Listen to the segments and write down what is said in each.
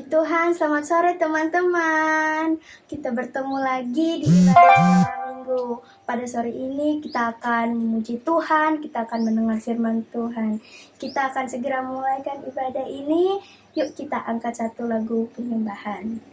Tuhan, selamat sore teman-teman. Kita bertemu lagi di ibadah malam minggu. Pada sore ini kita akan memuji Tuhan, kita akan mendengar firman Tuhan. Kita akan segera memulaikan ibadah ini. Yuk kita angkat satu lagu penyembahan.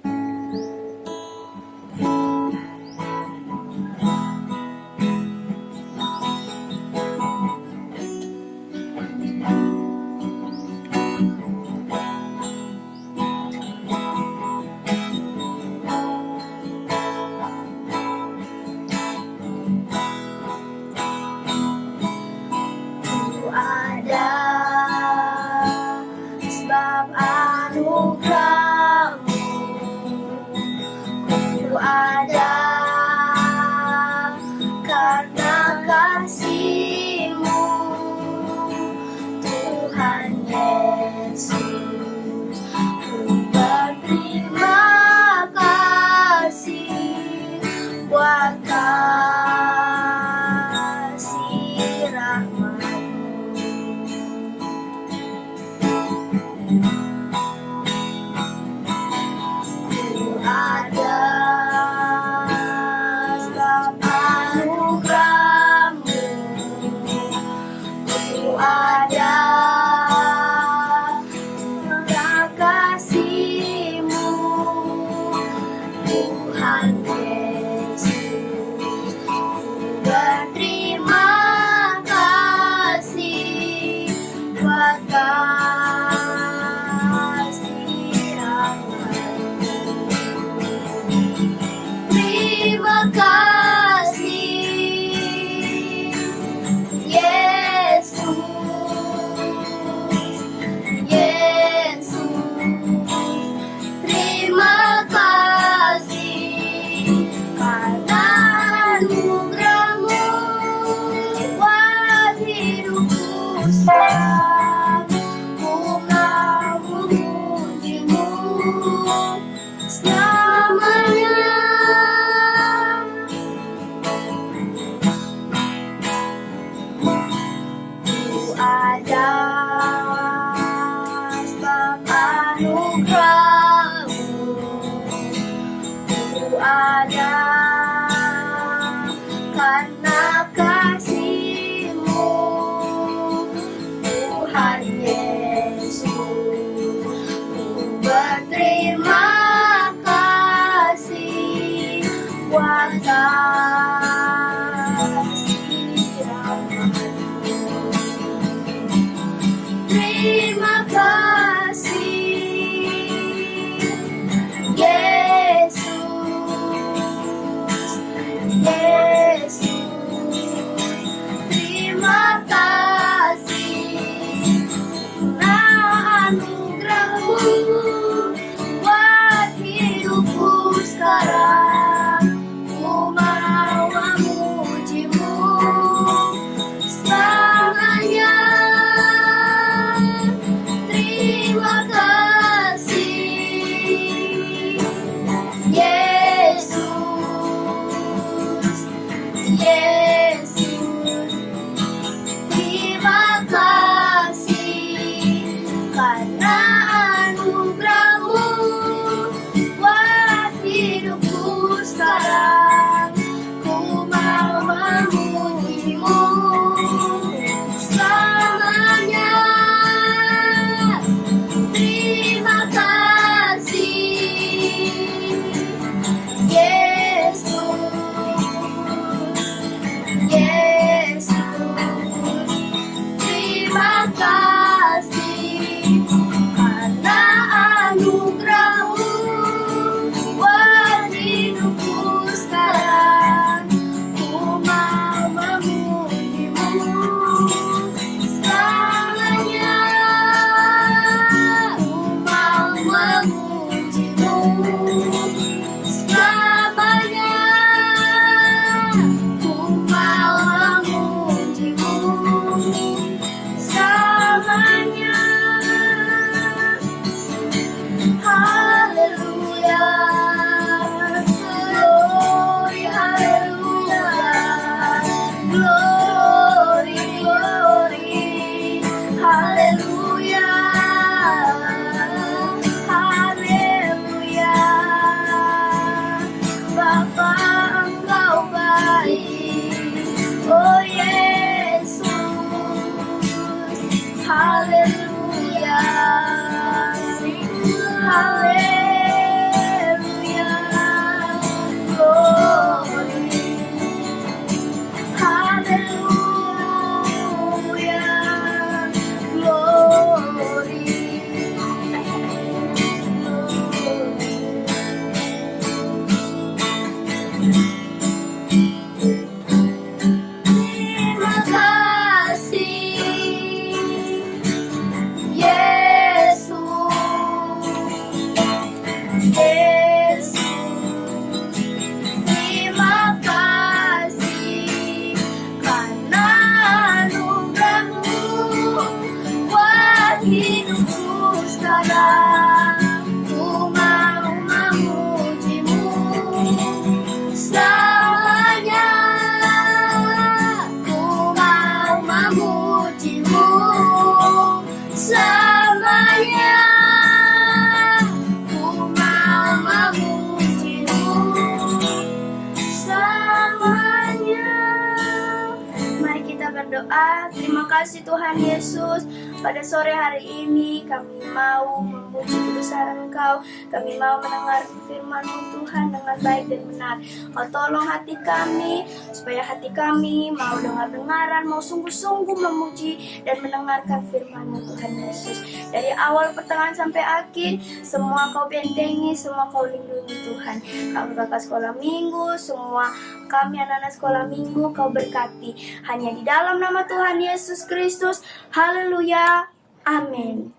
berdoa. Terima kasih Tuhan Yesus. Pada sore hari ini kami mau memuji kebesaran Engkau. Kami mau mendengar firman-Mu Tuhan dengan baik dan benar. Kau tolong hati kami, supaya hati kami mau dengar-dengaran, mau sungguh-sungguh memuji dan mendengarkan firman-Mu Tuhan Yesus. Dari awal pertengahan sampai akhir, semua Kau bentengi, semua Kau lindungi Tuhan. Kakak-kakak sekolah minggu, semua kami anak-anak sekolah minggu Kau berkati. Hanya di dalam nama Tuhan Yesus Kristus. Haleluya. Amin.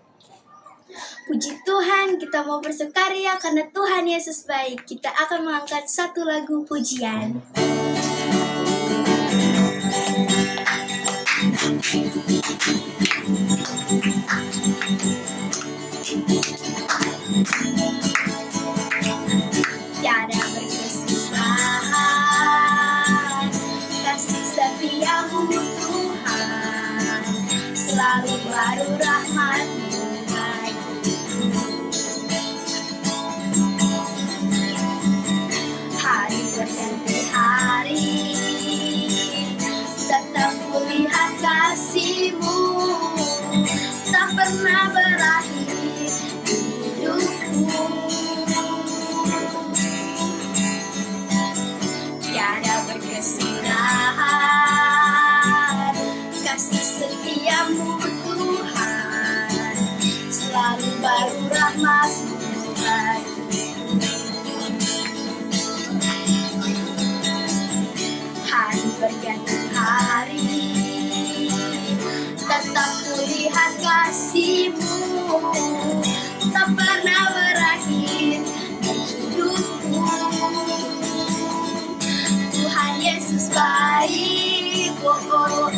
Puji Tuhan, kita mau bersukaria karena Tuhan Yesus baik. Kita akan mengangkat satu lagu pujian. Tiada berkesudahan kasih setiamu Tuhan, selalu baru rahmat-Mu bagiku. Hari berganti hari, tetap kulihat kasih-Mu, tak pernah berakhir hidupku. Tiada berkesudahan kasih setia-Mu Tuhan, selalu baru rahmat-Mu bagiku. Hari berganti hari, tetap kulihat kasih-Mu, tak pernah berakhir hidupku. Tuhan Yesus baik, oh, oh, oh,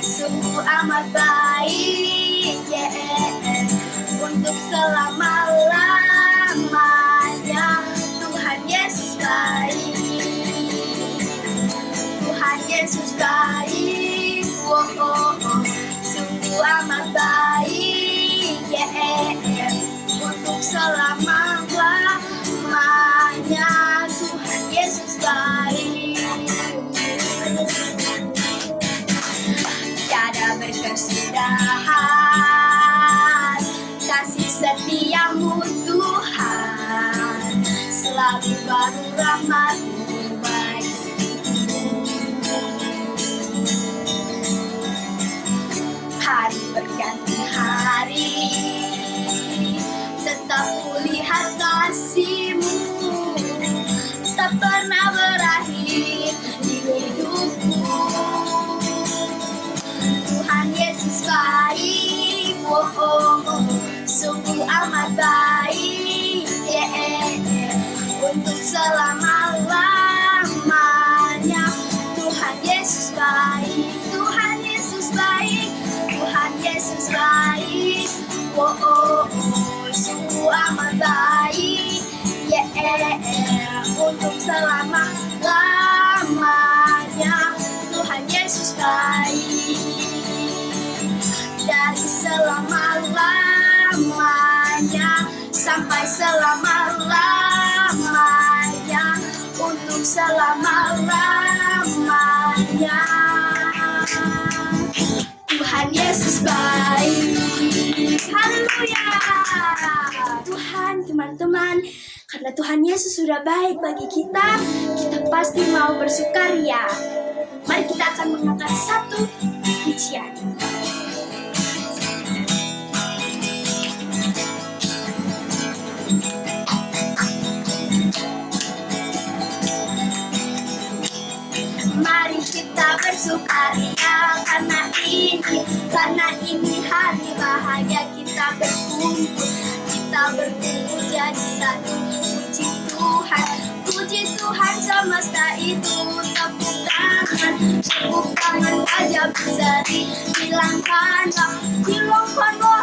sungguh amat baik, yeah. Untuk selama-lamanya Tuhan Yesus baik. Tuhan Yesus baik, oh, oh, oh, sungguh amat baik, yeah. Untuk selama-lamanya Tuhan Yesus baik. Tiada berkesudahan kasih setia-Mu Tuhan, selalu baru rahmat-Mu bagiku. Hari berganti hari, tetap kulihat kasih-Mu, tak pernah berakhir di hidupku. Tuhan Yesus baik, oh, oh, oh, sungguh amat baik, yeah. Untuk selama-lamanya Tuhan Yesus baik. Tuhan Yesus baik, Tuhan Yesus baik, oh, oh, oh, sungguh amat baik, yeah. Untuk selama-lamanya Tuhan Yesus baik. Dari selama-lamanya sampai selama-lamanya, untuk selama-lamanya Tuhan Yesus baik. Haleluya. Tuhan, teman-teman, karena Tuhan Yesus sudah baik bagi kita, kita pasti mau bersukaria. Mari kita akan mengangkat satu pujian. Mari kita bersukaria karena ini hari bahagia. Kita berkumpul jadi satu. Puji Tuhan semesta itu. Tepuk tangan aja bisa dihilangkanlah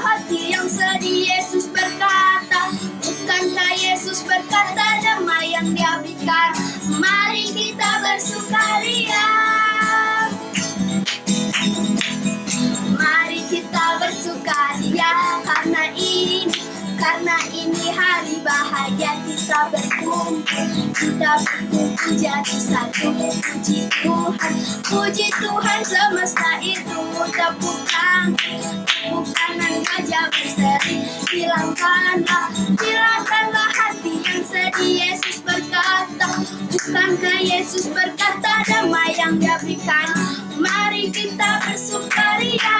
hati yang sedih. Yesus berkata, bukankah Yesus berkata damai yang Dia berikan? Mari kita bersukaria. Mari kita bersukaria karena ini hari bahagia. Kita berkumpul jadi satu. Puji Tuhan semesta itu. hilangkanlah hati yang sedih. Yesus berkata, bukankah Yesus berkata damai yang Dia berikan? Mari kita bersukaria,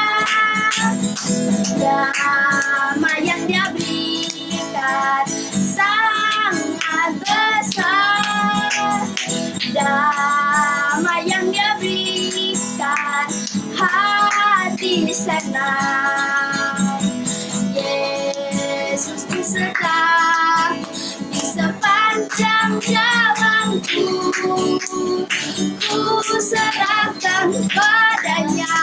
damai yang Dia berikan sangat besar, damai yang Dia berikan hati senang. Yesus beserta di sepanjang jalanku, ku serahkan padanya.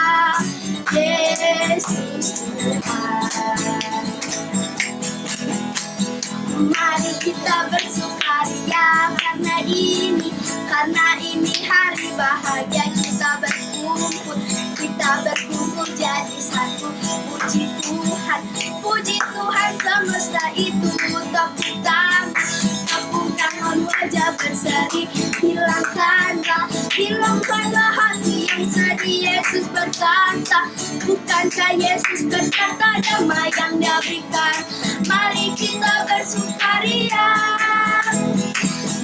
Yesus Tuhan, mari kita bersukaria karena ini hari bahagia. Kita berkumpul jadi satu. Puji Tuhan semesta itu. Tepuk tangan wajah berseri, hilangkanlah hati yang sedih. Yesus berkata, bukankah Yesus berkata damai yang Dia berikan? Mari kita bersukaria,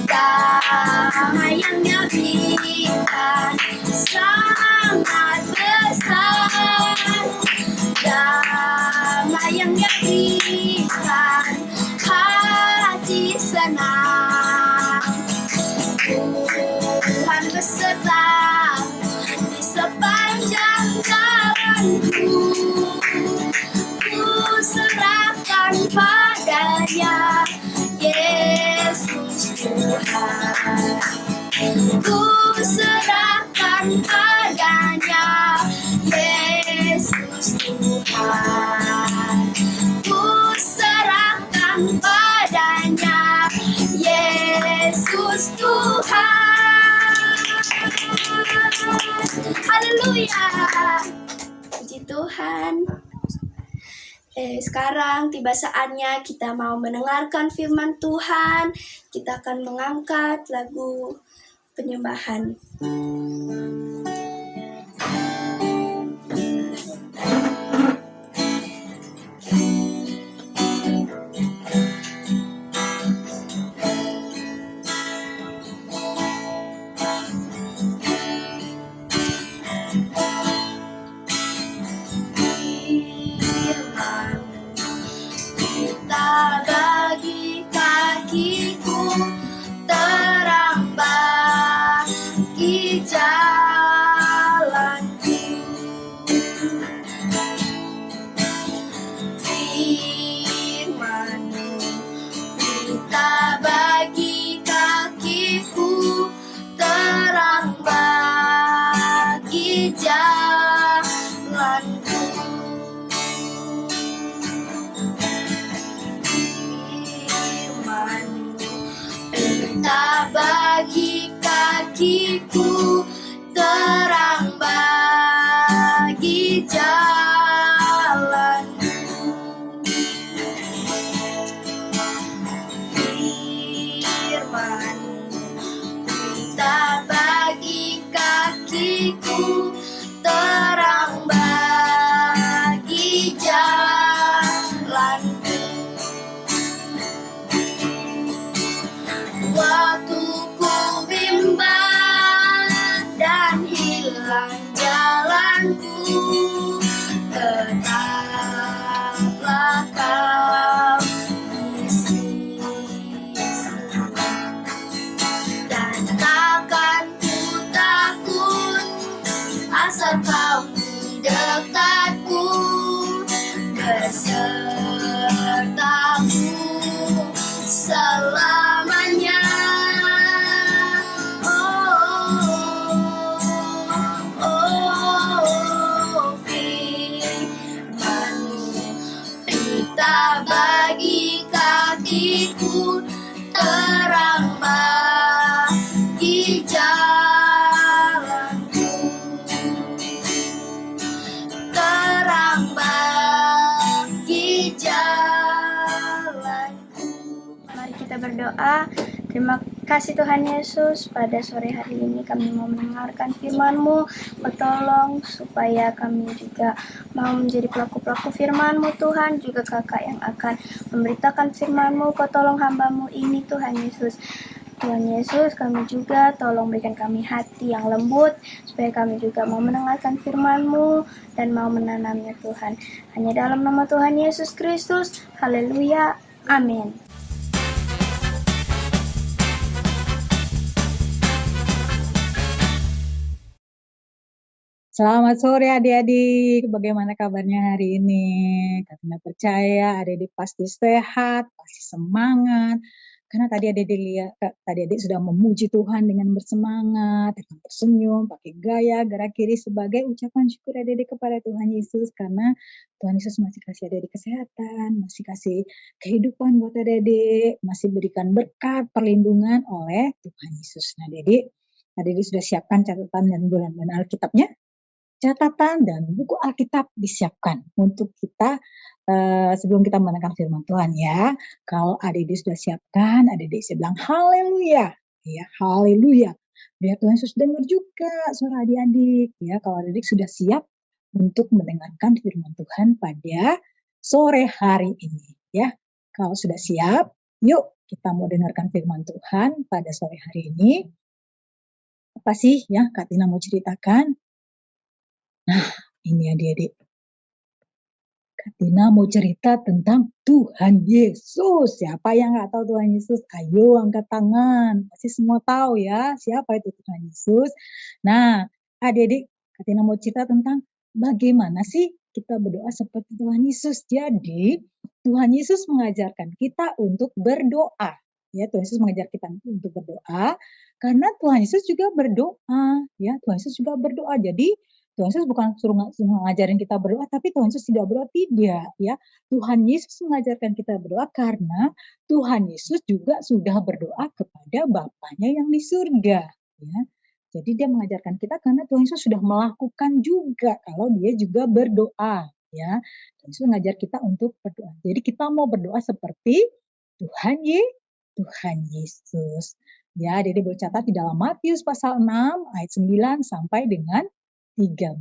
damai yang Dia berikan sangat besar, damai yang Dia berikan hati senang. Tuhan beserta di sepanjang jalanku, ku serahkan padanya. Yesus Tuhan, ku serahkan padanya. Yesus Tuhan, ku serahkan padanya. Yesus Tuhan, haleluya, puji Tuhan. Sekarang tiba saatnya kita mau mendengarkan firman Tuhan. Kita akan mengangkat lagu penyembahan. Bagi kakiku terang bagi jalanku, firman-Mu kita bagi kakiku terang bagi jalanku. Tak bagi kakiku terang bagi jalanku, firman tak bagi kakiku terang bagi jalanku. Waktu ku bimbang dan hilang jalanku, tetaplah Kau di sisi, dan takkan ku takut asal Kau di dekatku, besertaku selamanya. Firman-Mu kita bagi kakiku terang bagi jalanku, terang bagi jalanku. Mari kita berdoa. Kasih Tuhan Yesus, pada sore hari ini kami mau mendengarkan firman-Mu. Tolong supaya kami juga mau menjadi pelaku-pelaku firman-Mu Tuhan. Juga kakak yang akan memberitakan firman-Mu. Kau tolong hamba-Mu ini Tuhan Yesus. Tuhan Yesus, kami juga tolong berikan kami hati yang lembut, supaya kami juga mau mendengarkan firman-Mu dan mau menanamnya Tuhan. Hanya dalam nama Tuhan Yesus Kristus, haleluya, amin. Selamat sore adik-adik, bagaimana kabarnya hari ini? Karena percaya adik-adik pasti sehat, pasti semangat. Karena tadi adik sudah memuji Tuhan dengan bersemangat, dengan tersenyum, pakai gaya, gerak kiri sebagai ucapan syukur adik-adik kepada Tuhan Yesus. Karena Tuhan Yesus masih kasih adik-adik kesehatan, masih kasih kehidupan buat adik-adik, masih berikan berkat, perlindungan oleh Tuhan Yesus. Nah adik-adik sudah siapkan catatan dan bulan Alkitabnya? Catatan dan buku Alkitab disiapkan untuk kita sebelum kita mendengarkan firman Tuhan ya. Kalau adik-adik sudah siapkan, adik-adik saya bilang haleluya. Ya, haleluya. Biar Tuhan Yesus dengar juga suara adik-adik ya. Kalau adik-adik sudah siap untuk mendengarkan firman Tuhan pada sore hari ini ya. Kalau sudah siap, yuk kita mau dengarkan firman Tuhan pada sore hari ini. Apa sih ya Kak Tina mau ceritakan? Nah, ini adik-adik. Kak Tina mau cerita tentang Tuhan Yesus. Siapa yang nggak tahu Tuhan Yesus? Ayo angkat tangan. Pasti semua tahu ya, siapa itu Tuhan Yesus. Nah, adik-adik, Kak Tina mau cerita tentang bagaimana sih kita berdoa seperti Tuhan Yesus. Jadi, Tuhan Yesus mengajarkan kita untuk berdoa. Ya, Tuhan Yesus mengajar kita untuk berdoa karena Tuhan Yesus juga berdoa. Ya, Tuhan Yesus juga berdoa. Jadi, Tuhan Yesus bukan suruh ngajarin kita berdoa, tapi Tuhan Yesus tidak berdoa, tidak ya. Tuhan Yesus mengajarkan kita berdoa karena Tuhan Yesus juga sudah berdoa kepada Bapaknya yang di surga ya. Jadi dia mengajarkan kita karena Tuhan Yesus sudah melakukan juga kalau dia juga berdoa ya. Tuhan Yesus mengajar kita untuk berdoa. Jadi kita mau berdoa seperti Tuhan Yesus. Ya, jadi bercatat di dalam Matius pasal 6 ayat 9 sampai dengan 13.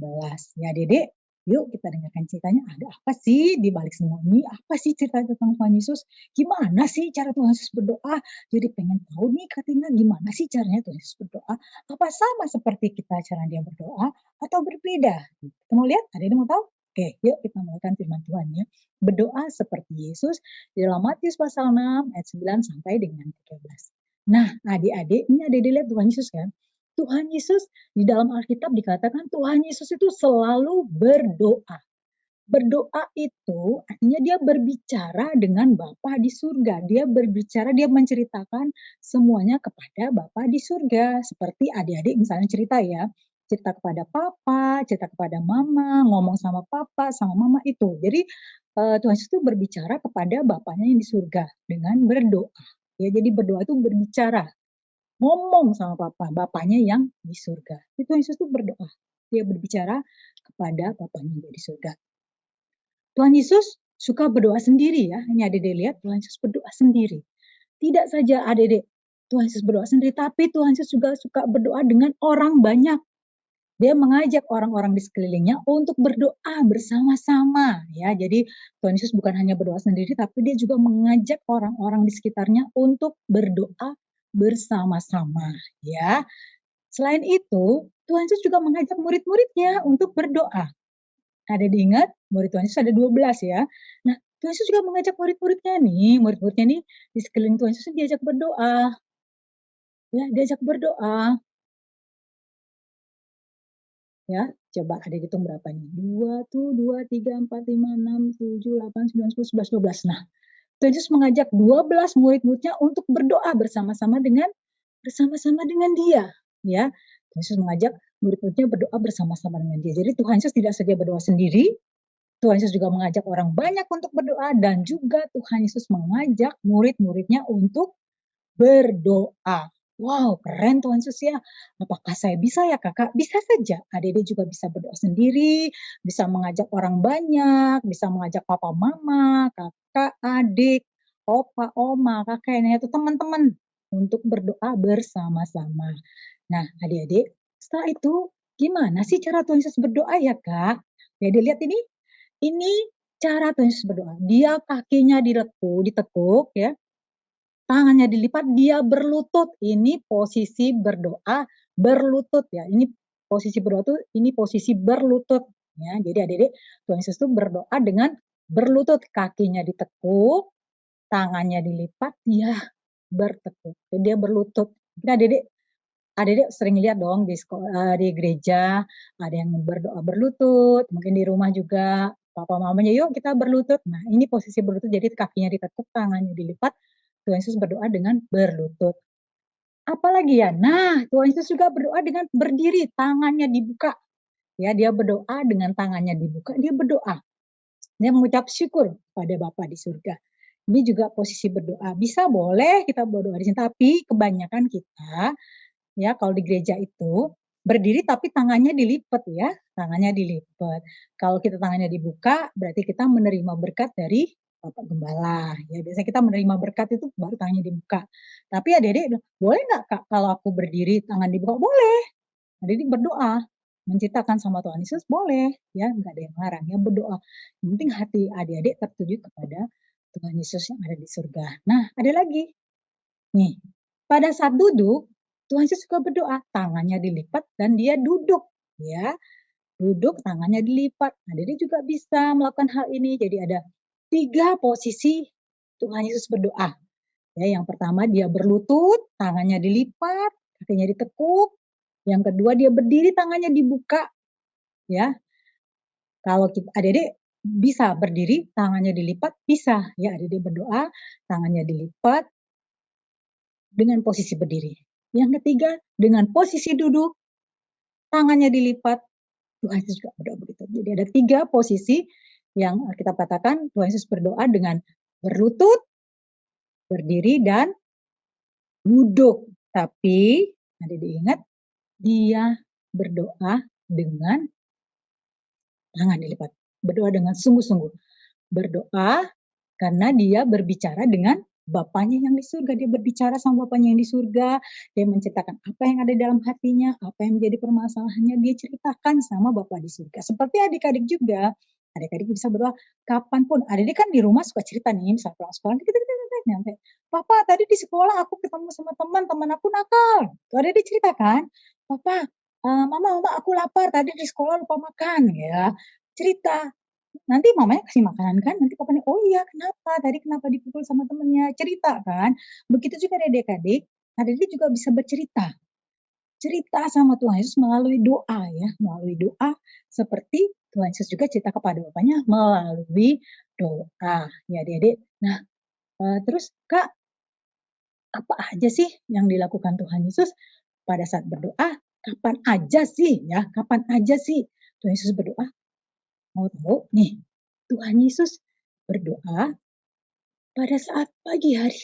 Ya, Dedek, yuk kita dengarkan ceritanya. Ada apa sih di balik semua ini? Apa sih cerita tentang Tuhan Yesus? Gimana sih cara Tuhan Yesus berdoa? Jadi pengen tahu nih Katina, gimana sih caranya Tuhan Yesus berdoa? Apa sama seperti kita cara dia berdoa atau berbeda? Kita mau lihat? Ada yang mau tahu? Oke, yuk kita mulaikan firman Tuhan ya. Berdoa seperti Yesus di dalam Matius pasal 6 ayat 9 sampai dengan 13. Nah, adik-adik, ini adik-adik lihat Tuhan Yesus kan? Tuhan Yesus di dalam Alkitab dikatakan Tuhan Yesus itu selalu berdoa. Berdoa itu artinya dia berbicara dengan Bapa di surga. Dia berbicara, dia menceritakan semuanya kepada Bapa di surga. Seperti adik-adik misalnya cerita ya. Cerita kepada papa, cerita kepada mama, ngomong sama papa, sama mama itu. Jadi Tuhan Yesus itu berbicara kepada Bapaknya yang di surga dengan berdoa. Ya, jadi berdoa itu berbicara. Ngomong sama bapaknya yang di surga. Itu Yesus tuh berdoa. Dia berbicara kepada bapaknya yang di surga. Tuhan Yesus suka berdoa sendiri ya. Ini adik-adik lihat Tuhan Yesus berdoa sendiri. Tidak saja adik-adik Tuhan Yesus berdoa sendiri, tapi Tuhan Yesus juga suka berdoa dengan orang banyak. Dia mengajak orang-orang di sekelilingnya untuk berdoa bersama-sama ya. Jadi Tuhan Yesus bukan hanya berdoa sendiri, tapi dia juga mengajak orang-orang di sekitarnya untuk berdoa bersama-sama ya. Selain itu, Tuhan Yesus juga mengajak murid-muridnya untuk berdoa. Ada diingat, murid Tuhan Yesus ada 12 ya. Nah, Tuhan Yesus juga mengajak murid-muridnya nih di sekeliling Tuhan Yesus diajak berdoa. Ya, diajak berdoa. Ya, coba ada hitung berapa nih? 2, 3, 4, 5, 6, 7, 8, 9, 10, 11, 12. Nah, Tuhan Yesus mengajak 12 murid-muridnya untuk berdoa bersama-sama dengan dia. Ya, Tuhan Yesus mengajak murid-muridnya berdoa bersama-sama dengan dia. Jadi Tuhan Yesus tidak saja berdoa sendiri, Tuhan Yesus juga mengajak orang banyak untuk berdoa dan juga Tuhan Yesus mengajak murid-muridnya untuk berdoa. Wow, keren Tuhan Yesus ya. Apakah saya bisa ya kakak? Bisa saja. Adik-adik juga bisa berdoa sendiri, bisa mengajak orang banyak, bisa mengajak papa mama, kakak, adik, opa, oma, kakek, nenek, itu teman-teman. untuk berdoa bersama-sama. Nah, adik-adik, setelah itu gimana sih cara Tuhan Yesus berdoa ya, Kak? Jadi lihat ini cara Tuhan Yesus berdoa. Dia kakinya ditekuk ya, tangannya dilipat, dia berlutut. Ini posisi berdoa berlutut ya. Ini posisi berdoa tuh ini posisi berlutut ya. Jadi adik-adik, Tuhan Yesus tuh berdoa dengan berlutut, kakinya ditekuk, tangannya dilipat, dia bertekuk. Jadi dia berlutut. Mungkin adik-adik sering lihat dong di di gereja ada yang berdoa berlutut, mungkin di rumah juga papa mamanya, yuk kita berlutut. Nah, ini posisi berlutut, jadi kakinya ditekuk, tangannya dilipat. Tuhan Yesus berdoa dengan berlutut. Apalagi ya? Nah, Tuhan Yesus juga berdoa dengan berdiri, tangannya dibuka. Ya, dia berdoa dengan tangannya dibuka, dia berdoa. Dia mengucap syukur pada Bapa di surga. Ini juga posisi berdoa. Bisa boleh kita berdoa di sini, tapi kebanyakan kita ya kalau di gereja itu berdiri tapi tangannya dilipat ya, tangannya dilipat. Kalau kita tangannya dibuka berarti kita menerima berkat dari Bapak Gembala. Ya biasanya kita menerima berkat itu baru tangannya dibuka. Tapi adik-adik, boleh nggak Kak kalau aku berdiri tangan dibuka? Boleh. Adik-adik berdoa, menciptakan sama Tuhan Yesus boleh, ya nggak ada yang larang, ya berdoa. Yang penting hati adik-adik tertuju kepada Tuhan Yesus yang ada di surga. Nah, ada lagi. Nih, pada saat duduk, Tuhan Yesus juga berdoa, tangannya dilipat dan dia duduk, ya. Duduk, tangannya dilipat. Nah, jadi juga bisa melakukan hal ini. Jadi ada 3 posisi Tuhan Yesus berdoa. Ya, yang pertama dia berlutut, tangannya dilipat, kakinya ditekuk. Yang kedua dia berdiri, tangannya dibuka, ya. Kalau adik-adik bisa berdiri, tangannya dilipat, bisa. Ya, adik-adik berdoa, tangannya dilipat dengan posisi berdiri. Yang ketiga, dengan posisi duduk, tangannya dilipat, Tuhan Yesus juga berdoa begitu. Jadi ada 3 posisi yang kita katakan Tuhan Yesus berdoa dengan berlutut, berdiri, dan duduk. Tapi, adik-adik ingat, dia berdoa dengan tangan dilipat. Berdoa dengan sungguh-sungguh. Berdoa karena dia berbicara dengan Bapaknya yang di surga. Dia berbicara sama Bapaknya yang di surga. Dia menceritakan apa yang ada dalam hatinya, apa yang menjadi permasalahannya. Dia ceritakan sama Bapak di surga. Seperti adik-adik juga. Adik-adik bisa berdoa kapanpun. Adik-adik kan di rumah suka cerita nih, misalnya pulang sekolah, nyampe, Papa tadi di sekolah aku ketemu sama teman aku nakal. Tuh adik-adik ceritakan, Papa, mama aku lapar, tadi di sekolah lupa makan, ya. Cerita, nanti mamanya kasih makanan kan, nanti papanya, oh iya kenapa, tadi kenapa dipukul sama temennya, cerita kan. Begitu juga adik-adik, adik-adik juga bisa bercerita. Cerita sama Tuhan Yesus melalui doa ya, melalui doa seperti Tuhan Yesus juga cerita kepada Bapaknya melalui doa. Ya adik-adik, nah terus Kak, apa aja sih yang dilakukan Tuhan Yesus pada saat berdoa? Kapan aja sih ya, kapan aja sih Tuhan Yesus berdoa? Mau tahu? Nih, Tuhan Yesus berdoa pada saat pagi hari.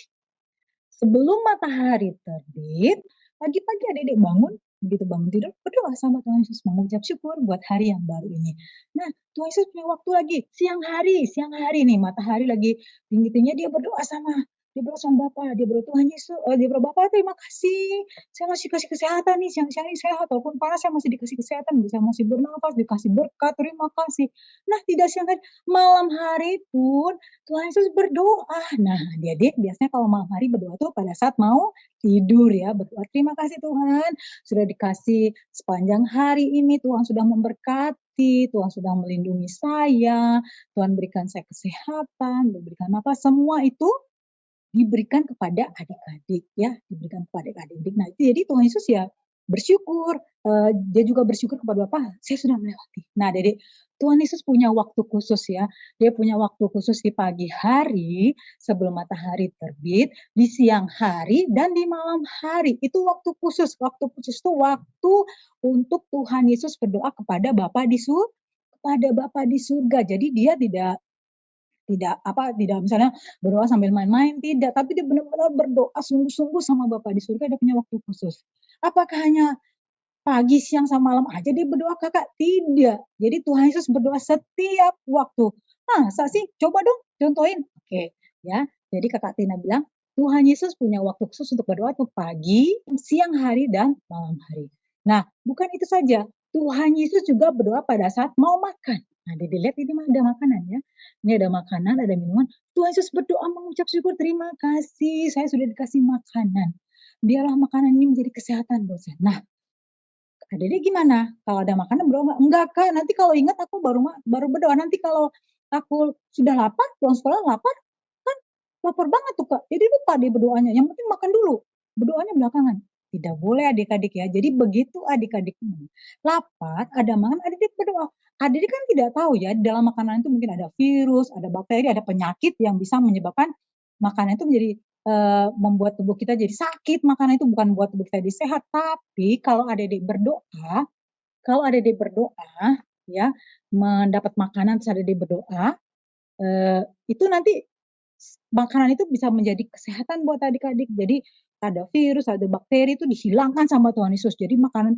Sebelum matahari terbit, pagi-pagi adik-adik bangun, begitu bangun tidur, berdoa sama Tuhan Yesus, mengucap syukur buat hari yang baru ini. Nah, Tuhan Yesus punya waktu lagi, siang hari nih, matahari lagi tinggi-tingginya, dia berdoa sama Bapa, dia berdoa Tuhan Yesus, dia berdoa Bapa terima kasih, saya masih kasih kesehatan nih, siang-siang ini sehat, walaupun panas saya masih dikasih kesehatan, bisa masih bernafas, dikasih berkat, terima kasih. Nah, tidak siang hari, malam hari pun Tuhan Yesus berdoa. Nah, adik-adik biasanya kalau malam hari berdoa tuh pada saat mau tidur ya, berdoa terima kasih Tuhan sudah dikasih sepanjang hari ini, Tuhan sudah memberkati, Tuhan sudah melindungi saya, Tuhan berikan saya kesehatan, berikan apa, semua itu diberikan kepada adik-adik ya, diberikan kepada adik-adik. Nah, itu jadi Tuhan Yesus ya bersyukur, dia juga bersyukur kepada Bapa, saya sudah melewati. Nah, Adik, Tuhan Yesus punya waktu khusus ya, dia punya waktu khusus di pagi hari sebelum matahari terbit, di siang hari dan di malam hari. Itu waktu khusus. Waktu khusus itu waktu untuk Tuhan Yesus berdoa kepada Bapa di surga. Jadi dia tidak misalnya berdoa sambil main-main, tidak, tapi dia benar-benar berdoa sungguh-sungguh sama Bapa di surga, dia punya waktu khusus. Apakah hanya pagi, siang, sama malam aja dia berdoa, Kakak? Tidak. Jadi Tuhan Yesus berdoa setiap waktu. Masa sih? Coba dong contohin. Oke, ya. Jadi Kakak Tina bilang, Tuhan Yesus punya waktu khusus untuk berdoa tuh pagi, siang hari, dan malam hari. Nah, bukan itu saja. Tuhan Yesus juga berdoa pada saat mau makan. Nah, dilihat ini ada makanan ya. Ini ada makanan, ada minuman. Tuhan Yesus berdoa mengucap syukur, terima kasih, saya sudah dikasih makanan. Biarlah makanan ini menjadi kesehatan buat saya. Nah, Adik gimana? Kalau ada makanan berdoa nggak? Enggak Kak, nanti kalau ingat aku baru berdoa. Nanti kalau aku sudah lapar, pulang sekolah lapar, kan lapar banget tuh Kak. Jadi lupa dia berdoanya. Yang penting makan dulu. Berdoanya belakangan. Tidak boleh adik-adik ya. Jadi begitu adik-adik lapar, ada makan, adik-adik berdoa. Adik kan tidak tahu ya, di dalam makanan itu mungkin ada virus, ada bakteri, ada penyakit yang bisa menyebabkan makanan itu menjadi membuat tubuh kita jadi sakit, makanan itu bukan buat tubuh kita jadi sehat. Tapi kalau adik-adik berdoa ya, mendapat makanan terus adik-adik berdoa, itu nanti makanan itu bisa menjadi kesehatan buat adik-adik. Jadi ada virus, ada bakteri itu dihilangkan sama Tuhan Yesus. Jadi makanan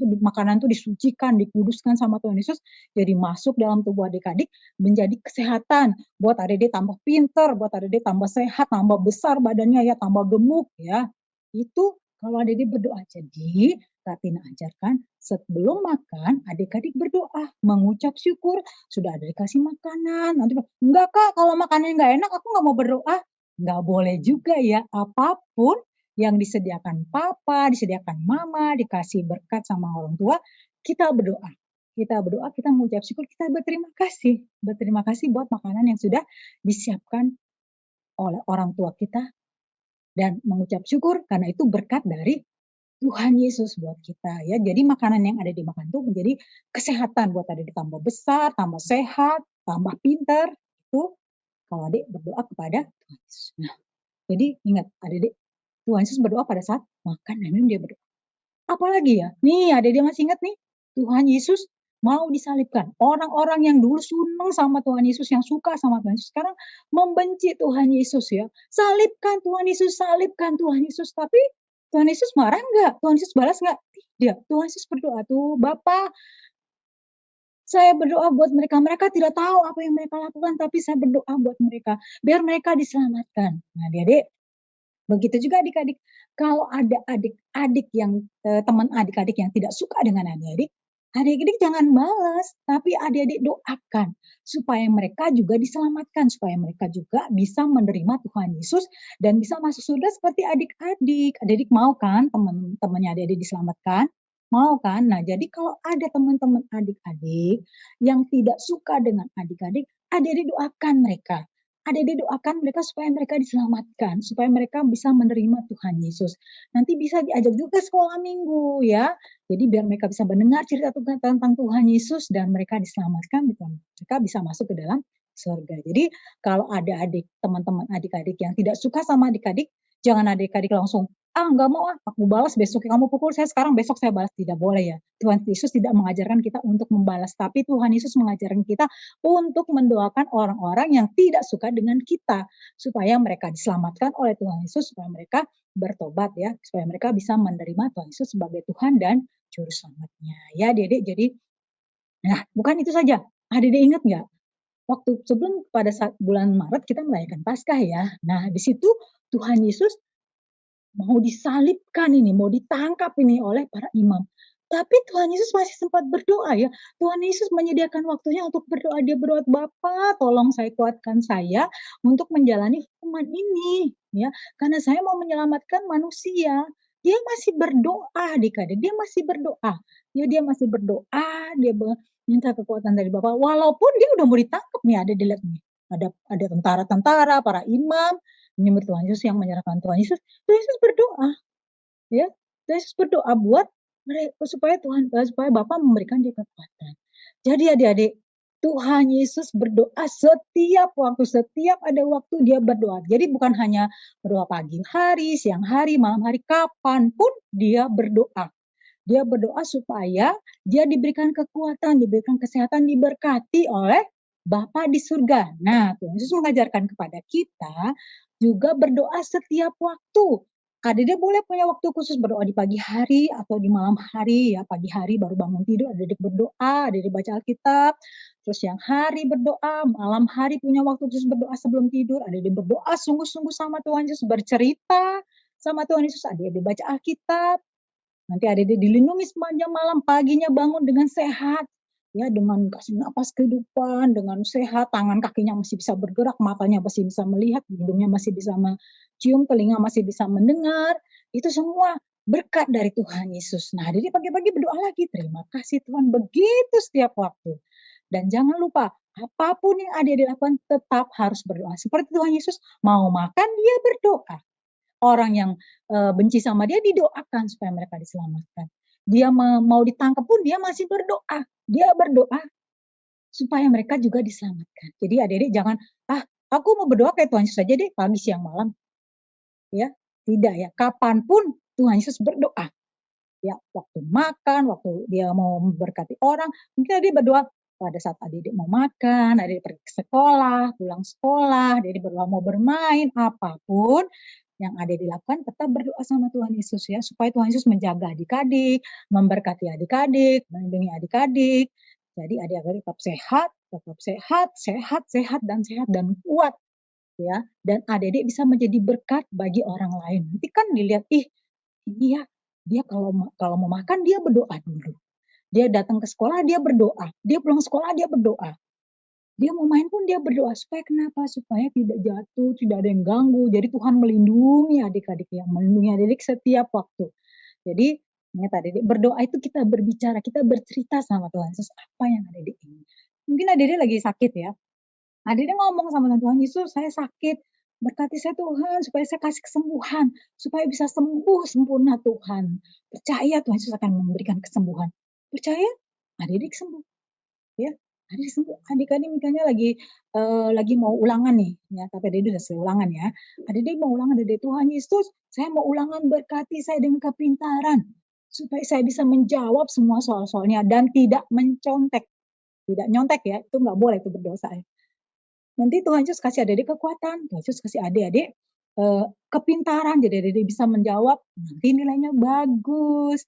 itu disucikan, dikuduskan sama Tuhan Yesus, jadi masuk dalam tubuh adik-adik menjadi kesehatan. Buat adik-adik tambah pinter, buat adik-adik tambah sehat, tambah besar badannya ya, tambah gemuk ya. Itu kalau adik-adik berdoa. Jadi Kak Tina ajarkan sebelum makan adik-adik berdoa, mengucap syukur, sudah ada dikasih makanan. Nanti enggak Kak, kalau makanannya nggak enak aku nggak mau berdoa. Nggak boleh juga ya, apapun yang disediakan papa, disediakan mama, dikasih berkat sama orang tua, kita berdoa. Kita berdoa, kita mengucap syukur, kita berterima kasih. Berterima kasih buat makanan yang sudah disiapkan oleh orang tua kita dan mengucap syukur karena itu berkat dari Tuhan Yesus buat kita ya. Jadi makanan yang ada di makan itu menjadi kesehatan buat adik tambah besar, tambah sehat, tambah pintar. Itu kalau adik berdoa kepada Tuhan Yesus. Nah, jadi ingat adik Tuhan Yesus berdoa pada saat makan dan minum dia berdoa. Apalagi ya? Nih, adik masih ingat nih, Tuhan Yesus mau disalibkan. Orang-orang yang dulu senang sama Tuhan Yesus, yang suka sama Tuhan Yesus, sekarang membenci Tuhan Yesus ya. Salibkan Tuhan Yesus, salibkan Tuhan Yesus. Tapi Tuhan Yesus marah nggak? Tuhan Yesus balas nggak? Tidak. Tuhan Yesus berdoa tuh, Bapa, saya berdoa buat mereka. Mereka tidak tahu apa yang mereka lakukan, tapi saya berdoa buat mereka. Biar mereka diselamatkan. Nah, adik-adik, begitu juga adik-adik. Kalau ada adik-adik yang teman adik-adik yang tidak suka dengan adik-adik, adik-adik jangan balas, tapi adik-adik doakan supaya mereka juga diselamatkan, supaya mereka juga bisa menerima Tuhan Yesus dan bisa masuk surga seperti adik-adik. Adik-adik mau kan teman-temannya adik-adik diselamatkan? Mau kan? Nah, jadi kalau ada teman-teman adik-adik yang tidak suka dengan adik-adik, adik-adik doakan mereka. Adik-adik doakan mereka supaya mereka diselamatkan, supaya mereka bisa menerima Tuhan Yesus. Nanti bisa diajak juga sekolah minggu ya. Jadi biar mereka bisa mendengar cerita tentang Tuhan Yesus dan mereka diselamatkan, mereka bisa masuk ke dalam surga. Jadi kalau ada teman-teman adik-adik yang tidak suka sama adik-adik, jangan adik-adik langsung nggak mau aku balas besok kamu pukul saya sekarang besok saya balas, tidak boleh ya. Tuhan Yesus tidak mengajarkan kita untuk membalas, tapi Tuhan Yesus mengajarkan kita untuk mendoakan orang-orang yang tidak suka dengan kita supaya mereka diselamatkan oleh Tuhan Yesus, supaya mereka bertobat ya, supaya mereka bisa menerima Tuhan Yesus sebagai Tuhan dan juru selamatnya ya Dedek. Jadi nah bukan itu saja, Dedek ingat nggak waktu sebelum pada saat bulan Maret kita merayakan Paskah ya. Nah di situ Tuhan Yesus mau disalibkan ini, mau ditangkap ini oleh para imam. Tapi Tuhan Yesus masih sempat berdoa ya. Tuhan Yesus menyediakan waktunya untuk berdoa. Dia berdoa, Bapa, tolong saya kuatkan saya untuk menjalani hukuman ini. Ya, karena saya mau menyelamatkan manusia. Dia masih berdoa, adik-adik. Dia masih berdoa. Ya, dia masih berdoa. Dia minta kekuatan dari Bapa. Walaupun dia udah mau ditangkap nih, ada dilihat nih. Ada tentara-tentara, para imam, menyembah Tuhan Yesus yang menyerahkan Tuhan Yesus. Tuhan Yesus berdoa, ya. Tuhan Yesus berdoa buat supaya Bapa memberikan dia kekuatan. Jadi adik-adik, Tuhan Yesus berdoa setiap waktu, setiap ada waktu dia berdoa. Jadi bukan hanya berdoa pagi hari, siang hari, malam hari, kapanpun dia berdoa. Dia berdoa supaya dia diberikan kekuatan, diberikan kesehatan, diberkati oleh Bapa di surga. Nah, Tuhan Yesus mengajarkan kepada kita juga berdoa setiap waktu. Adik-adik boleh punya waktu khusus berdoa di pagi hari atau di malam hari ya. Pagi hari baru bangun tidur, adik-adik berdoa, adik-adik baca Alkitab. Terus siang hari berdoa, malam hari punya waktu khusus berdoa sebelum tidur. Adik-adik berdoa sungguh-sungguh sama Tuhan Yesus, bercerita sama Tuhan Yesus, adik-adik baca Alkitab. Nanti adik-adik dilindungi sepanjang malam, paginya bangun dengan sehat. Ya, dengan kasih napas kehidupan, dengan sehat, tangan kakinya masih bisa bergerak, matanya masih bisa melihat, hidungnya masih bisa cium, telinga masih bisa mendengar. Itu semua berkat dari Tuhan Yesus. Nah, jadi pagi-pagi berdoa lagi. Terima kasih Tuhan, begitu setiap waktu. Dan jangan lupa, apapun yang ada dilakukan tetap harus berdoa. Seperti Tuhan Yesus, mau makan dia berdoa. Orang yang benci sama dia didoakan supaya mereka diselamatkan. Dia mau ditangkap pun dia masih berdoa. Dia berdoa supaya mereka juga diselamatkan. Jadi adik-adik jangan, aku mau berdoa kayak Tuhan Yesus saja deh, pagi, siang, malam. Ya, tidak ya. Kapanpun Tuhan Yesus berdoa. Ya, waktu makan, waktu dia mau memberkati orang, mungkin adik berdoa pada saat adik-adik mau makan, adik pergi ke sekolah, pulang sekolah, adik berdoa mau bermain, apapun yang ada dilakukan tetap berdoa sama Tuhan Yesus ya, supaya Tuhan Yesus menjaga adik-adik, memberkati adik-adik, melindungi adik-adik. Jadi adik-adik tetap sehat, sehat dan kuat ya. Dan adik-adik bisa menjadi berkat bagi orang lain. Nanti kan dilihat, ini ya, dia kalau mau makan dia berdoa dulu. Dia datang ke sekolah dia berdoa. Dia pulang sekolah dia berdoa. Dia mau main pun dia berdoa. Supaya kenapa? Supaya tidak jatuh, tidak ada yang ganggu. Jadi Tuhan melindungi adik-adik yang melindungi adik-adik setiap waktu. Jadi ingat adik-adik, berdoa itu kita berbicara, kita bercerita sama Tuhan Yesus apa yang adik-adik ingin. Mungkin adik-adik lagi sakit ya. Adik-adik ngomong sama Tuhan Yesus, saya sakit. Berkati saya Tuhan, supaya saya kasih kesembuhan. Supaya bisa sembuh sempurna Tuhan. Percaya Tuhan Yesus akan memberikan kesembuhan. Percaya, adik-adik sembuh. Ya, adik sembuh. Adik-adik misalnya lagi mau ulangan nih, ya, tapi adik udah selesai ulangan ya. Adik mau ulangan dari Tuhan Yesus, saya mau ulangan berkati saya dengan kepintaran. Supaya saya bisa menjawab semua soal-soalnya dan tidak mencontek. Tidak nyontek ya, itu nggak boleh, itu berdosa ya. Nanti Tuhan Yesus kasih adik-adik kekuatan, Tuhan Yesus kasih adik-adik kepintaran, jadi adik-adik bisa menjawab, nanti nilainya bagus.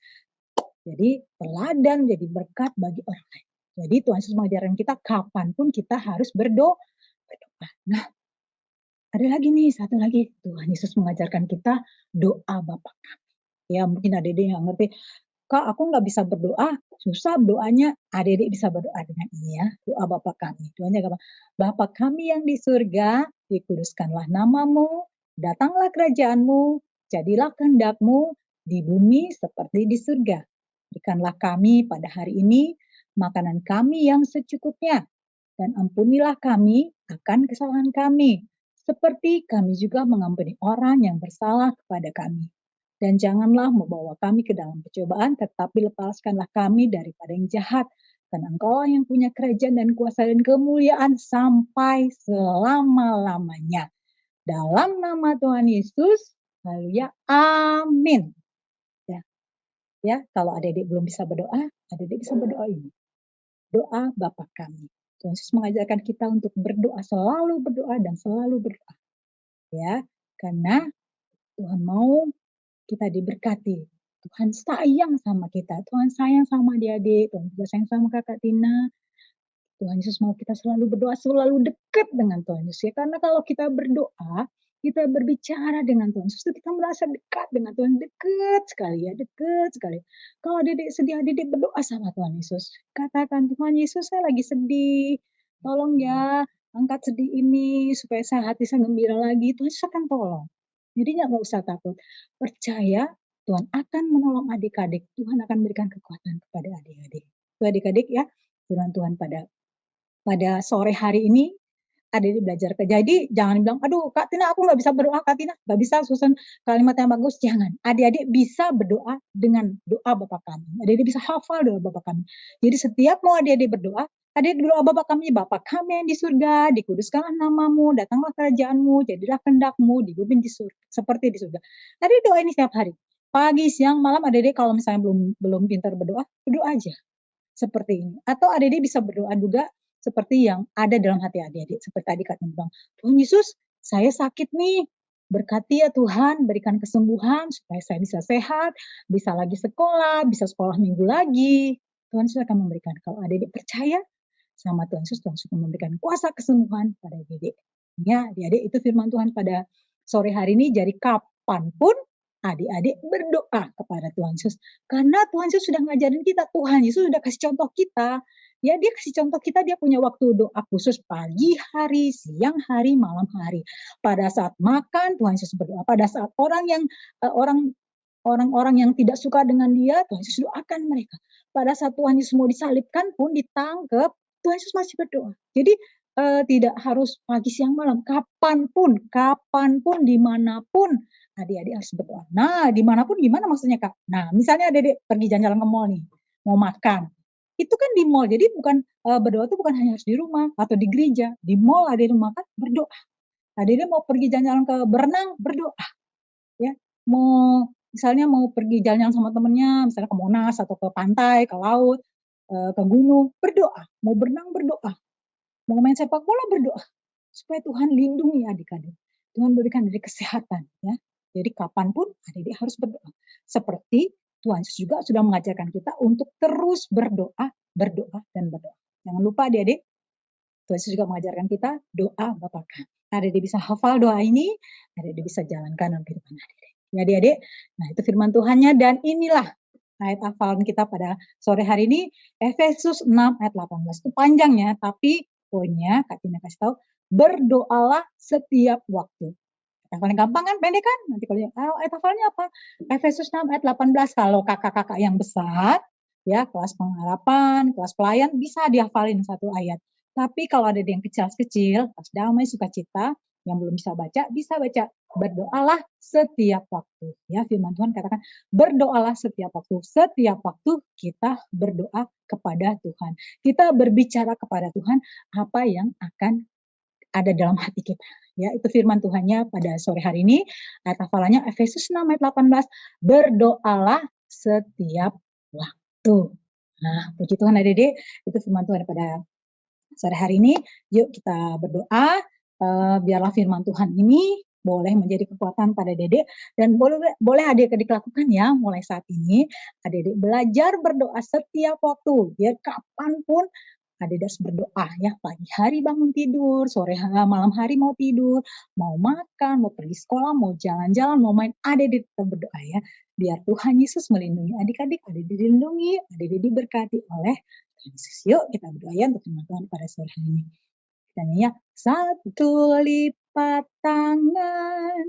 Jadi teladan, jadi berkat bagi orang lain. Jadi Tuhan Yesus mengajarkan kita kapanpun kita harus berdoa. Nah, ada lagi nih, satu lagi. Tuhan Yesus mengajarkan kita doa Bapa kami. Ya, mungkin adik-adik yang ngerti, Kak, aku nggak bisa berdoa, susah doanya. Adik-adik bisa berdoa dengan ini ya, doa Bapa kami. Doanya apa? Bapa kami yang di surga, dikuduskanlah namamu, datanglah kerajaanmu, jadilah kehendakmu di bumi seperti di surga. Berikanlah kami pada hari ini makanan kami yang secukupnya, dan ampunilah kami akan kesalahan kami, seperti kami juga mengampuni orang yang bersalah kepada kami. Dan janganlah membawa kami ke dalam percobaan, tetapi lepaskanlah kami daripada yang jahat. Karena Engkau yang punya kerajaan dan kuasa dan kemuliaan sampai selama-lamanya. Dalam nama Tuhan Yesus, haleluya, amin. Ya, kalau adik-adik belum bisa berdoa, adik-adik bisa berdoa ini. Doa Bapa kami. Tuhan Yesus mengajarkan kita untuk berdoa, selalu berdoa dan selalu berdoa. Ya, karena Tuhan mau kita diberkati. Tuhan sayang sama kita. Tuhan sayang sama adik-adik. Tuhan juga sayang sama kakak Tina. Tuhan Yesus mau kita selalu berdoa, selalu dekat dengan Tuhan Yesus. Ya, karena kalau kita berdoa, kita berbicara dengan Tuhan Yesus, kita merasa dekat dengan Tuhan. Dekat sekali ya, dekat sekali. Kalau adik-adik sedih, adik-adik berdoa sama Tuhan Yesus. Katakan, Tuhan Yesus saya lagi sedih. Tolong ya, angkat sedih ini supaya hati saya gembira lagi. Tuhan Yesus akan tolong. Jadi nggak usah takut. Percaya Tuhan akan menolong adik-adik. Tuhan akan berikan kekuatan kepada adik-adik. Itu adik-adik ya, firman Tuhan pada sore hari ini adik-adik belajar. Jadi jangan bilang, aduh Kak Tina aku nggak bisa berdoa, Kak Tina nggak bisa susun kalimat yang bagus. Jangan. Adik-adik bisa berdoa dengan doa Bapa kami. Adik-adik bisa hafal doa Bapa kami. Jadi setiap mau adik-adik berdoa, adik berdoa Bapa kami yang di surga, dikuduskanlah namamu, datanglah kerajaanmu, jadilah kehendakmu di bumi di surga, seperti di surga. Adik doa ini setiap hari. Pagi, siang, malam adik-adik kalau misalnya belum pintar berdoa, berdoa aja. Seperti ini. Atau adik-adik bisa berdoa juga seperti yang ada dalam hati adik-adik. Seperti tadi Kak Tina bilang, Tuhan Yesus, saya sakit nih. Berkati ya Tuhan, berikan kesembuhan supaya saya bisa sehat, bisa lagi sekolah, bisa sekolah minggu lagi. Tuhan Yesus akan memberikan. Kalau adik-adik percaya sama Tuhan Yesus akan memberikan kuasa kesembuhan pada adik-adik. Ya, adik-adik itu firman Tuhan pada sore hari ini. Jadi kapanpun adik-adik berdoa kepada Tuhan Yesus. Karena Tuhan Yesus sudah ngajarin kita, Tuhan Yesus sudah kasih contoh kita. Ya, dia kasih contoh kita, dia punya waktu doa khusus pagi hari, siang hari, malam hari. Pada saat makan, Tuhan Yesus berdoa. Pada saat orang-orang yang tidak suka dengan dia, Tuhan Yesus doakan mereka. Pada saat Tuhan Yesus mau disalibkan pun, ditangkap, Tuhan Yesus masih berdoa. Jadi tidak harus pagi, siang, malam. Kapanpun, dimanapun, adik-adik harus berdoa. Nah, dimanapun gimana maksudnya, Kak? Nah, misalnya adik-adik pergi jalan-jalan ke mall nih, mau makan. Itu kan di mall, jadi bukan berdoa itu bukan hanya harus di rumah atau di gereja. Di mall adik-adik makan, berdoa. Adik-adik mau pergi jalan-jalan ke berenang, berdoa. Ya, misalnya mau pergi jalan-jalan sama temennya, misalnya ke Monas atau ke pantai, ke laut, ke gunung, berdoa. Mau berenang, berdoa. Mau main sepak bola, berdoa. Supaya Tuhan lindungi adik-adik. Tuhan berikan dari kesehatan. Ya. Jadi kapanpun adik-adik harus berdoa. Seperti Tuhan Yesus juga sudah mengajarkan kita untuk terus berdoa, dan berdoa. Jangan lupa adik-adik, Tuhan Yesus juga mengajarkan kita doa Bapakku. Adik-adik bisa hafal doa ini, adik-adik bisa jalankan dalam kehidupan adik-adik. Ya adik-adik, nah itu firman Tuhannya, dan inilah ayat hafalan kita pada sore hari ini, Efesus 6 ayat 18. Itu panjangnya, tapi poinnya Kak Tina kasih tahu, berdoalah setiap waktu. Yang paling gampang kan, pendek kan? Nanti kalau ayat hafalnya apa? Efesus 6 ayat 18. Kalau kakak-kakak yang besar, ya kelas pengharapan, kelas pelayan, bisa dihafalin satu ayat. Tapi kalau ada yang kecil-kecil, pas damai sukacita, yang belum bisa baca, berdoalah setiap waktu. Ya, firman Tuhan katakan, berdoalah setiap waktu. Setiap waktu kita berdoa kepada Tuhan. Kita berbicara kepada Tuhan apa yang akan ada dalam hati kita. Ya, itu firman Tuhannya pada sore hari ini. Ayat hafalannya Efesus 6 ayat 18. Berdoalah setiap waktu. Nah, puji Tuhan adik-adik, itu firman Tuhan pada sore hari ini. Yuk kita berdoa, biarlah firman Tuhan ini boleh menjadi kekuatan pada adik-adik, dan boleh adik-adik lakukan ya mulai saat ini. Adik-adik belajar berdoa setiap waktu, ya kapanpun adik-adik harus berdoa ya, pagi hari bangun tidur, sore malam hari mau tidur, mau makan, mau pergi sekolah, mau jalan-jalan, mau main, adik-adik tetap berdoa ya. Biar Tuhan Yesus melindungi adik-adik, adik-adik dilindungi, adik-adik diberkati oleh Tuhan Yesus. Yuk kita berdoa ya untuk firman Tuhan pada sore hari ini. Kita nyanyi ya, satu lipat tangan,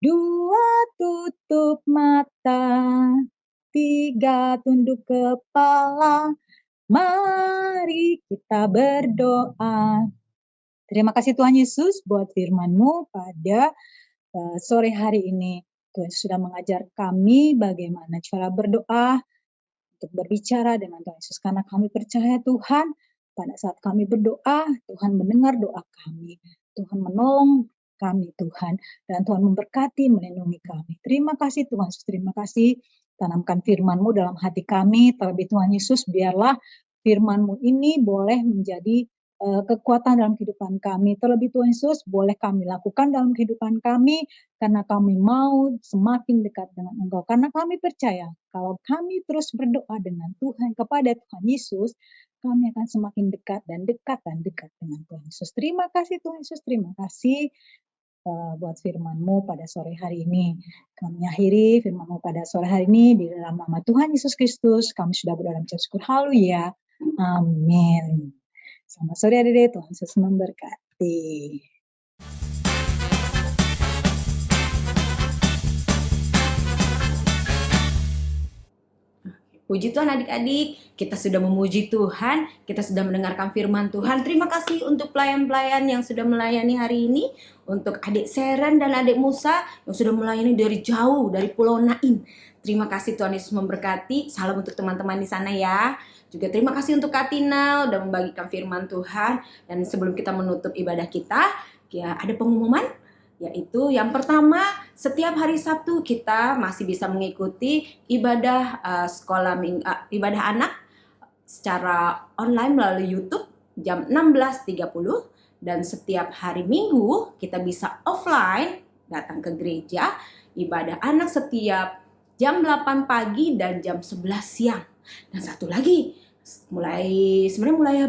dua tutup mata, tiga tunduk kepala, mari kita berdoa. Terima kasih Tuhan Yesus buat firman-Mu pada sore hari ini. Tuhan sudah mengajar kami bagaimana cara berdoa, untuk berbicara dengan Tuhan Yesus. Karena kami percaya Tuhan, pada saat kami berdoa, Tuhan mendengar doa kami. Tuhan menolong kami Tuhan. Dan Tuhan memberkati, melindungi kami. Terima kasih Tuhan Yesus, terima kasih. Tanamkan firman-Mu dalam hati kami. Terlebih Tuhan Yesus, biarlah firman-Mu ini boleh menjadi kekuatan dalam kehidupan kami. Terlebih Tuhan Yesus, boleh kami lakukan dalam kehidupan kami, karena kami mau semakin dekat dengan Engkau. Karena kami percaya, kalau kami terus berdoa dengan Tuhan, kepada Tuhan Yesus, kami akan semakin dekat dan dekat dengan Tuhan Yesus. Terima kasih Tuhan Yesus, terima kasih buat firman-Mu pada sore hari ini. Kami akhiri firman-Mu pada sore hari ini, di dalam nama Tuhan Yesus Kristus, kami sudah berdoa dan mengucap syukur. Haleluya. Amin. Selamat sore adik-adik, Tuhan Yesus memberkati. Puji Tuhan adik-adik, kita sudah memuji Tuhan, kita sudah mendengarkan firman Tuhan. Terima kasih untuk pelayan-pelayan yang sudah melayani hari ini, untuk adik Seren dan adik Musa yang sudah melayani dari jauh, dari Pulau Naim. Terima kasih, Tuhan Yesus memberkati. Salam untuk teman-teman di sana ya. Juga terima kasih untuk Kak Tina udah membagikan firman Tuhan. Dan sebelum kita menutup ibadah kita, ya ada pengumuman. Yaitu yang pertama, setiap hari Sabtu kita masih bisa mengikuti ibadah ibadah anak secara online melalui YouTube jam 16.30, dan setiap hari Minggu kita bisa offline datang ke gereja, ibadah anak setiap jam 8 pagi dan jam 11 siang. Dan satu lagi, mulai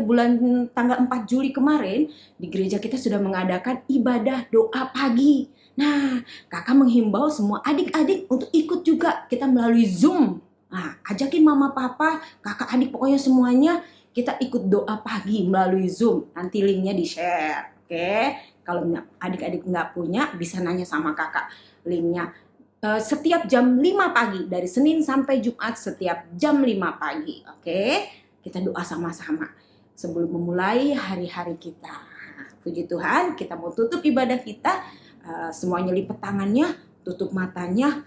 bulan tanggal 4 Juli kemarin di gereja kita sudah mengadakan ibadah doa pagi. Nah, kakak menghimbau semua adik-adik untuk ikut juga kita melalui Zoom. Nah, ajakin mama papa, kakak adik pokoknya semuanya kita ikut doa pagi melalui Zoom. Nanti linknya di-share, oke? Kalau adik-adik nggak punya bisa nanya sama kakak linknya. Setiap jam 5 pagi dari Senin sampai Jumat setiap jam 5 pagi, oke? Kita doa sama-sama sebelum memulai hari-hari kita. Puji Tuhan, kita mau tutup ibadah kita. Semuanya lipat tangannya, tutup matanya.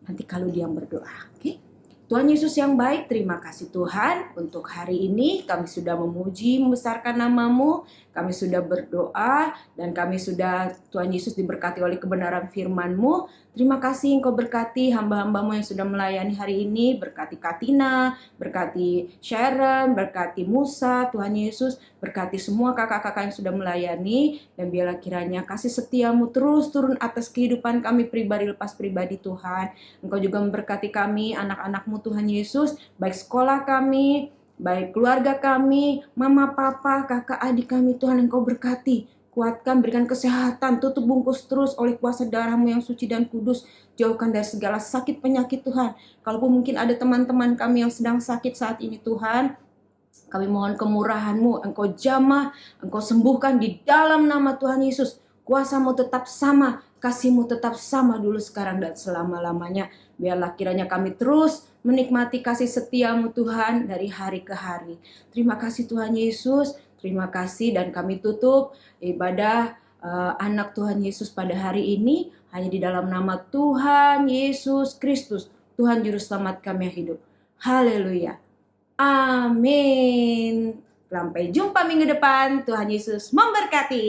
Nanti kalau dia berdoa, oke? Tuhan Yesus yang baik, terima kasih Tuhan untuk hari ini kami sudah memuji, membesarkan nama-Mu, kami sudah berdoa, dan kami sudah, Tuhan Yesus, diberkati oleh kebenaran firman-Mu. Terima kasih Engkau berkati hamba-hamba-Mu yang sudah melayani hari ini, berkati Katina, berkati Sharon, berkati Musa, Tuhan Yesus, berkati semua kakak-kakak yang sudah melayani, dan biarlah kiranya kasih setia-Mu terus turun atas kehidupan kami pribadi lepas pribadi Tuhan. Engkau juga memberkati kami, anak-anak-Mu Tuhan Yesus, baik sekolah kami, baik keluarga kami, mama, papa, kakak, adik kami, Tuhan Engkau berkati. Kuatkan, berikan kesehatan, tutup bungkus terus oleh kuasa darah-Mu yang suci dan kudus. Jauhkan dari segala sakit penyakit Tuhan. Kalaupun mungkin ada teman-teman kami yang sedang sakit saat ini Tuhan, kami mohon kemurahan-Mu, Engkau jamah, Engkau sembuhkan di dalam nama Tuhan Yesus. Kuasa-Mu tetap sama, kasih-Mu tetap sama dulu, sekarang, dan selama-lamanya. Biarlah kiranya kami terus menikmati kasih setia-Mu Tuhan dari hari ke hari. Terima kasih Tuhan Yesus, terima kasih, dan kami tutup ibadah anak Tuhan Yesus pada hari ini hanya di dalam nama Tuhan Yesus Kristus, Tuhan Juru Selamat kami yang hidup. Haleluya. Amin. Sampai jumpa minggu depan. Tuhan Yesus memberkati.